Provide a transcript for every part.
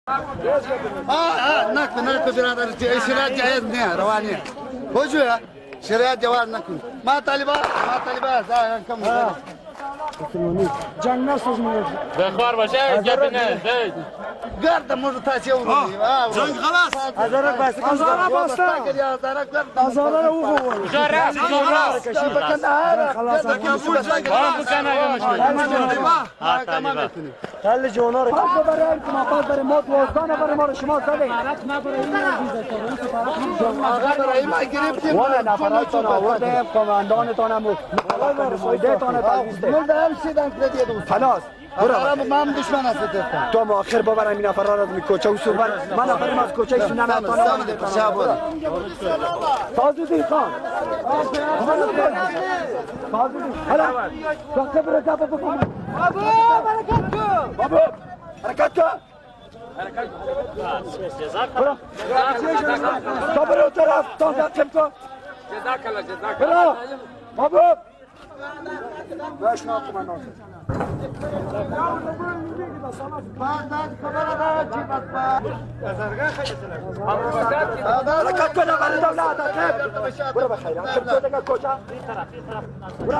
نکن برادر شریعت جایز نه روانی خوشو شریعت جواز نکن ما طالبان کم جنگ نسوز میگه بخوار باشه گپ نه گرد موضوع تاسی اون جنگ خلاص هزار بس هزار باستا هزار او خو جراس بکن خلاص خلي جونار برای ما پاس برای ما 12 نفر ما رو شما زدید برای ما گرفتیم ولا نفراتون آوردیم کماندانتون هم مقابل تاویسته سیدن کردی دوست خلاص برو ما هم دشمن هستیم تو ما آخر ببرم این نفر را می کوچه و صوبر من نفرم از کوچه ایشون نمیتونم تازودی خان هلا فقط برکت بکن بابا حرکت کن تو برو طرف تو دقیق کن برو بابا باش ناکن ناصر حرکت کن برای دولت برو بخیر حرکت کن کوچه برو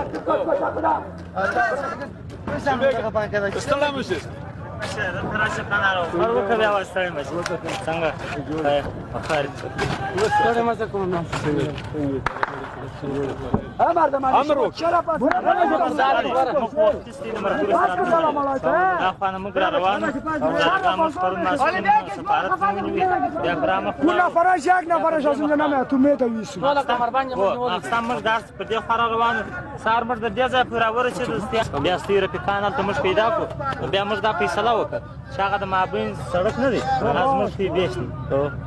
حرکت کن استلام میشه تراشه کنارو فرو که بیا واستای میشه څنګه خیر څه مزه کوم نه مردم امرو شرف است سلام علیکم خانم روان برنامه پرون مسئول سفارت می‌بینی یا برنامه اون نفرش یک نفرش از اونجا نمیاد تو میتویسی ټول کمر باندې موږ درس په دې خبره روان سار مرد د دې ځای پورا ورسېد بیا ستیر په کانال ته موږ پیدا کو بیا موږ دا فیصله وکړه چې هغه د مابین سړک نه دی لازم شي بیشتي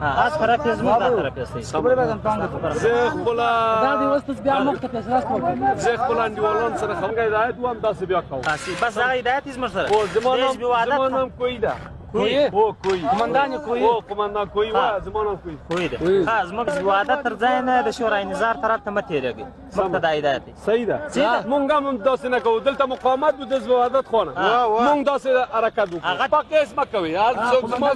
ها اس طرف زموږ دا طرف یې صبر به ځم څنګه زه خپل دا دی وست بیا مخ ته فیصله وکړه زه خپل انډیوالان سره خبرې هدایت وام داسې بیا کوم بس هغه هدایت یې زموږ سره او زمانم کوی ده کوی او کوی قومندان کوی او قومندان کوی وا زمانم کوی ده ها زموږ وعده تر ځای نه د شورای نظار طرف ته متېږي موږ ته د هدایت صحیح ده مونږ هم داسې نه کوو دلته مقاومت و د زوادت خونه مونږ داسې حرکت وکړو پاکیز مکوي هر څوک ما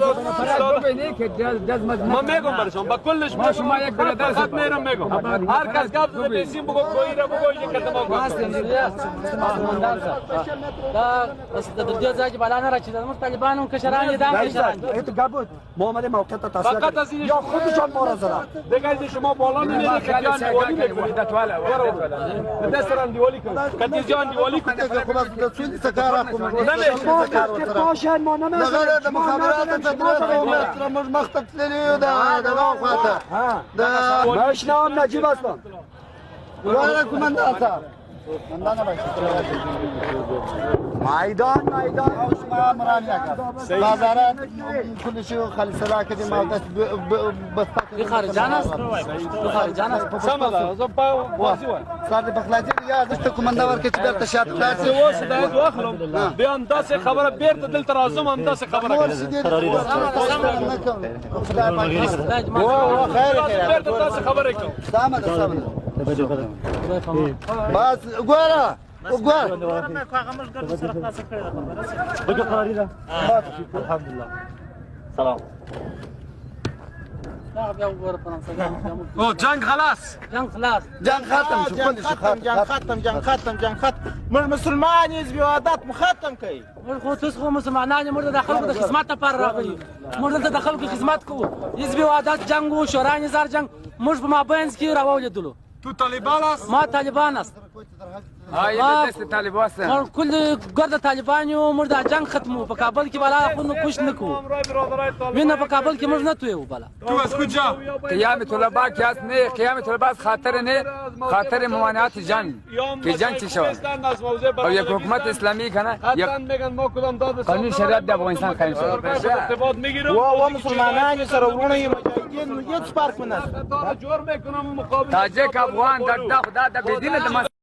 ما میگم برشون با کلش ما شما یک برادر خط میرم میگم هر کس گپ زده بیسیم بگو کوی را بگو یک کلمه بگو دا د دې ځای بالا نه راځي د طالبانو کشران دا کشران ایت گابود ما اومدیم موقع تا فقط از یا خودشان ما را زدن دیگه شما بالا نمیرید که جان دیوالی میکنید دست را دیوالی کنید کتی جان دیوالی کنید باشد ما نمیشه مخابرات تدریس مختلف تلیو دا واقعا ما اشنام نجیب هستم ولا کماندان صاحب میدان شما مرانیا بازارات كل شيء خلي سلاكه دي ما بس خارجان است سمدا زبا واسوا صار بخلاجي يا دشت کماندا ورکه چې بیرته شاته تاسو اوس د واخلم بیا هم داسې خبره بیرته دلته راځم هم داسې خبره کوم خیر بیرته داسې خبره کوم سامه بس ګوره وګوره الحمدلله سلام او جنگ خلاص جنگ ختم شو كل شيء جنگ ختم مر مسلمان حزب وحدت ختم کړي خو تاسو خو مسلمانان مرده د خلکو د خدمت لپاره راغلي مرده د خلکو خدمت کوو حزب وحدت جنگ و شورای نظار جنگ موږ په مابینځ کې راولیدلو تو طالبان است ما طالبان است های دست طالبان است ما کل گرد طالبان یو مرده جنگ ختمو په کابل کې بالا خو کش نکو وینه په کابل کې موږ نه تویو بالا تو از کجا قیام طلبا که است نه قیام طلبا از خاطر نه خاطر ممانعت جنگ که جنگ چی شود او یک حکومت اسلامی کنه یک قانون شریعت د افغانستان قائم شود ارتباط میگیرم و مسلمانان سره ورونه مجاهدین هیڅ فرق نه جوړ میکنم مقابل تاجک افغان د خدا د بدینه د